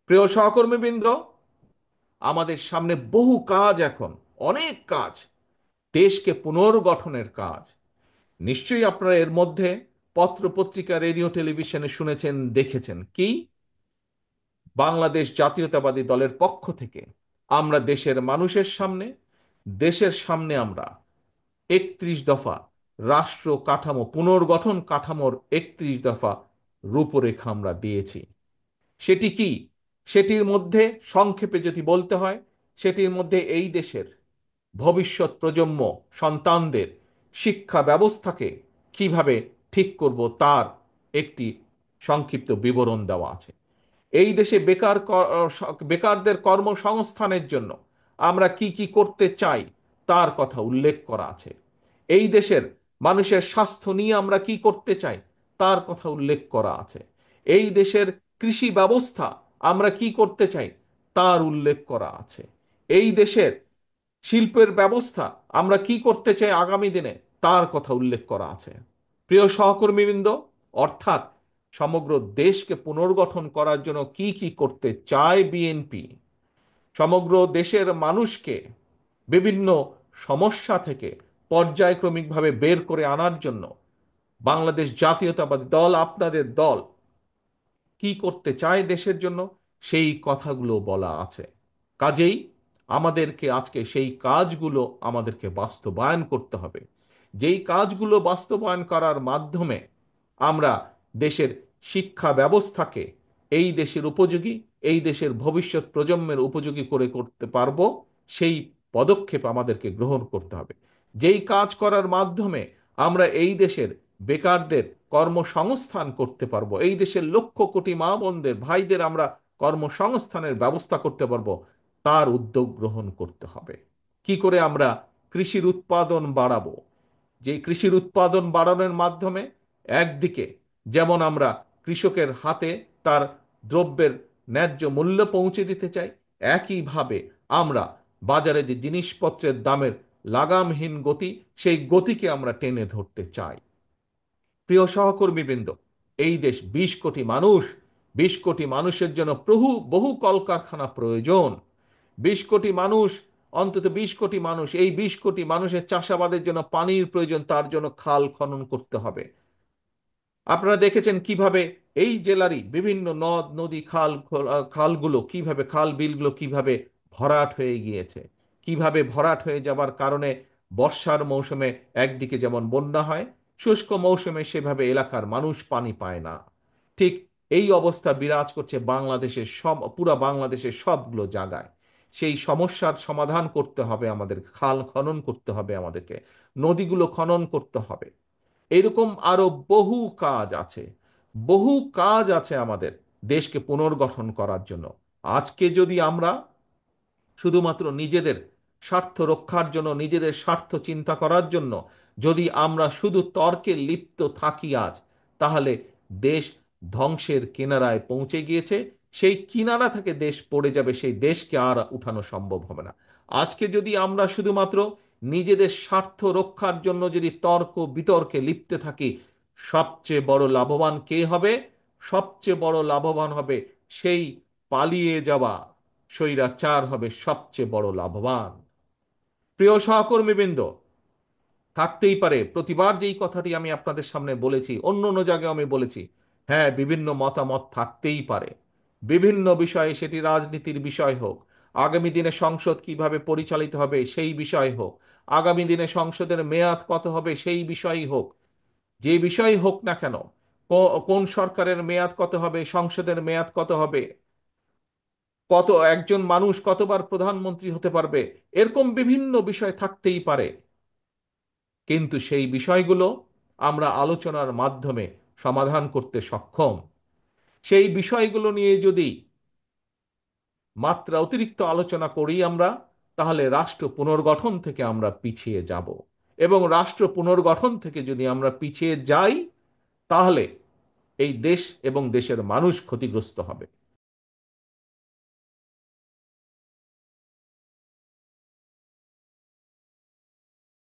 প্রিয় সহকর্মীবৃন্দ, আমাদের সামনে বহু কাজ, এখন অনেক কাজ, দেশকে পুনর্গঠনের কাজ। নিশ্চয়ই আপনারা এর মধ্যে পত্র পত্রিকা, রেডিও, টেলিভিশনে শুনেছেন, দেখেছেন কি বাংলাদেশ জাতীয়তাবাদী দলের পক্ষ থেকে আমরা দেশের সামনে আমরা 31 দফা রাষ্ট্র কাঠামো পুনর্গঠন কাঠামোর 31 দফা রূপরেখা আমরা দিয়েছি। সেটি কি? সেটির মধ্যে সংক্ষেপে যদি বলতে হয়, সেটির মধ্যে এই দেশের ভবিষ্যৎ প্রজন্ম, সন্তানদের শিক্ষা ব্যবস্থাকে কিভাবে ঠিক করব তার একটি সংক্ষিপ্ত বিবরণ দেওয়া আছে। এই দেশে বেকারদের কর্মসংস্থানের জন্য আমরা কি কি করতে চাই তার কথা উল্লেখ করা আছে। এই দেশের মানুষের স্বাস্থ্য নিয়ে আমরা কি করতে চাই তার কথা উল্লেখ করা আছে। এই দেশের কৃষি ব্যবস্থা আমরা কি করতে চাই তার উল্লেখ করা আছে। এই দেশের শিল্পের ব্যবস্থা আমরা কি করতে চাই আগামী দিনে তার কথা উল্লেখ করা আছে। প্রিয় সহকর্মীবৃন্দ, অর্থাৎ সমগ্র দেশকে পুনর্গঠন করার জন্য কি কি করতে চায় বিএনপি, সমগ্র দেশের মানুষকে বিভিন্ন সমস্যা থেকে পর্যায়ক্রমিকভাবে বের করে আনার জন্য বাংলাদেশ জাতীয়তাবাদী দল, আপনাদের দল কি করতে চায় দেশের জন্য সেই কথাগুলো বলা আছে। কাজেই আমাদেরকে আজকে সেই কাজগুলো আমাদেরকে বাস্তবায়ন করতে হবে। যেই কাজগুলো বাস্তবায়ন করার মাধ্যমে আমরা দেশের শিক্ষা ব্যবস্থাকে এই দেশের উপযোগী, এই দেশের ভবিষ্যৎ প্রজন্মের উপযোগী করে করতে পারবো, সেই পদক্ষেপ আমাদেরকে গ্রহণ করতে হবে। যেই কাজ করার মাধ্যমে আমরা এই দেশের বেকারদের কর্মসংস্থান করতে পারবো, এই দেশের লক্ষ কোটি মা বোনদের, ভাইদের আমরা কর্মসংস্থানের ব্যবস্থা করতে পারবো, তার উদ্যোগ গ্রহণ করতে হবে। কি করে আমরা কৃষির উৎপাদন বাড়াবো? যে কৃষির উৎপাদন বাড়ানোর মাধ্যমে একদিকে যেমন আমরা কৃষকের হাতে তার দ্রব্যের ন্যায্য মূল্য পৌঁছে দিতে চাই, একইভাবে আমরা বাজারে যে জিনিসপত্রের দামের লাগামহীন গতি, সেই গতিকে আমরা টেনে ধরতে চাই। প্রিয় সহকর্মীবৃন্দ, এই দেশ 20 কোটি মানুষ, 20 কোটি মানুষের জন্য বহু কলকারখানা প্রয়োজন। 20 কোটি মানুষ, অন্তত 20 কোটি মানুষ, এই 20 কোটি মানুষের চাষাবাদের জন্য পানির প্রয়োজন, তার জন্য খাল খনন করতে হবে। আপনারা দেখেছেন কিভাবে এই জেলারই বিভিন্ন নদ নদী, খালগুলো কিভাবে, খাল বিলগুলো কিভাবে ভরাট হয়ে গিয়েছে। কিভাবে ভরাট হয়ে যাবার কারণে বর্ষার মৌসুমে একদিকে যেমন বন্যা হয়, শুষ্ক মৌসুমে সেভাবে এলাকার মানুষ পানি পায় না। ঠিক এই অবস্থা বিরাজ করছে পুরা বাংলাদেশের সবগুলো জায়গায়। সেই সমস্যার সমাধান করতে হবে আমাদের, খাল খনন করতে হবে আমাদেরকে, নদীগুলো খনন করতে হবে। এরকম আরো বহু কাজ আছে, বহু কাজ আছে আমাদের দেশকে পুনর্গঠন করার জন্য। আজকে যদি আমরা শুধুমাত্র নিজেদের স্বার্থ রক্ষার জন্য, নিজেদের স্বার্থ চিন্তা করার জন্য যদি আমরা শুধু তর্কে লিপ্ত থাকি আজ, তাহলে দেশ ধ্বংসের কিনারায় পৌঁছে গিয়েছে। সেই কিনারা থেকে দেশ পড়ে যাবে, সেই দেশকে আর উঠানো সম্ভব হবে না। আজকে যদি আমরা শুধুমাত্র নিজেদের স্বার্থ রক্ষার জন্য যদি তর্ক বিতর্কে লিপ্ত থাকি, সবচেয়ে বড় লাভবান কে হবে? সবচেয়ে বড় লাভবান হবে সেই পালিয়ে যাওয়া স্বৈরাচার, হবে সবচেয়ে বড় লাভবান। প্রিয় সহকর্মীবৃন্দ, থাকতেই পারে প্রতিবার যেই কথাটি আমি আপনাদের সামনে বলেছি, অন্য অন্য জায়গায় আমি বলেছি, হ্যাঁ, বিভিন্ন মতামত থাকতেই পারে বিভিন্ন বিষয়ে, সেটি রাজনীতির বিষয় হোক, আগামী দিনে সংসদ কিভাবে পরিচালিত হবে সেই বিষয় হোক, আগামী দিনে সংসদের মেয়াদ কত হবে সেই বিষয়ই হোক, যে বিষয় হোক না কেন, কোন সরকারের মেয়াদ কত হবে, সংসদের মেয়াদ কত হবে, একজন মানুষ কতবার প্রধানমন্ত্রী হতে পারবে, এরকম বিভিন্ন বিষয় থাকতেই পারে। কিন্তু সেই বিষয়গুলো আমরা আলোচনার মাধ্যমে সমাধান করতে সক্ষম। সেই বিষয়গুলো নিয়ে যদি মাত্রা অতিরিক্ত আলোচনা করি আমরা, তাহলে রাষ্ট্র পুনর্গঠন থেকে আমরা পিছিয়ে যাব। এবং রাষ্ট্র পুনর্গঠন থেকে যদি আমরা পিছিয়ে যাই, তাহলে এই দেশ এবং দেশের মানুষ ক্ষতিগ্রস্ত হবে।